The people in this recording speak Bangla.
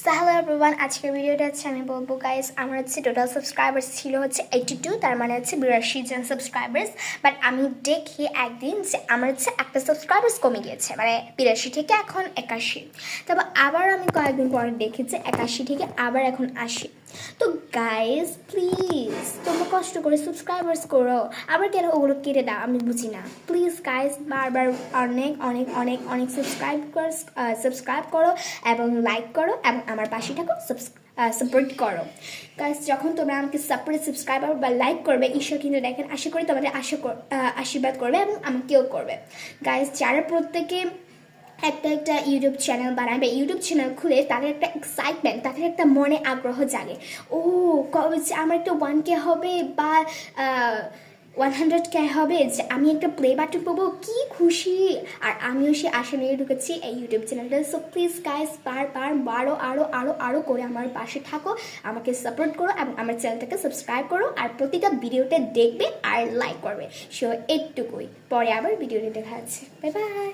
সো হ্যালো এভরিওয়ান, আজকের ভিডিওটা হচ্ছে আমি বলবো গাইস আমার হচ্ছে টোটাল সাবস্ক্রাইবার্স ছিল হচ্ছে 82, তার মানে হচ্ছে 82 জন সাবস্ক্রাইবার্স। বাট আমি দেখি একদিন যে আমার হচ্ছে একটা সাবস্ক্রাইবার্স কমে গিয়েছে, মানে 82 থেকে এখন 81। তারপর আবার আমি কয়েকদিন পরে দেখি যে 81 থেকে আবার এখন 80। তো গাইস প্লিজ তোমরা কষ্ট করে সাবস্ক্রাইবার্স করো, আবার কেন ওগুলো কেটে দাও আমি বুঝি না। প্লিজ গাইস বারবার অনেক অনেক অনেক অনেক সাবস্ক্রাইব করো এবং লাইক করো এবং আমার পাশে থাকো, সাপোর্ট করো গাইস। যখন তোমরা আমাকে সাবস্ক্রাইবার বা লাইক করবে, ঈশ্বর কিন্তু দেখেন আশা করি তোমাদের আশীর্বাদ করবে এবং আমাকেও করবে গাইস। যারা প্রত্যেকে একটা একটা ইউটিউব চ্যানেল বানাবে, ইউটিউব চ্যানেল খুলে তাদের একটা এক্সাইটমেন্ট, তাদের একটা মনে আগ্রহ জাগে, ও কবে আমার একটা 1K হবে বা 100K হবে, যে আমি একটা প্লে বাটন পাবো, কি খুশি। আর আমিও সে আশা নিয়ে ঢুকেছি এই ইউটিউব চ্যানেলটা। সো প্লিজ গাইস বারো আরও করে আমার পাশে থাকো, আমাকে সাপোর্ট করো এবং আমার চ্যানেলটাকে সাবস্ক্রাইব করো আর প্রতিটা ভিডিওটা দেখবে আর লাইক করবে। সো এইটুকুই, পরে আবার ভিডিওটা দেখা যাচ্ছে। Bye bye.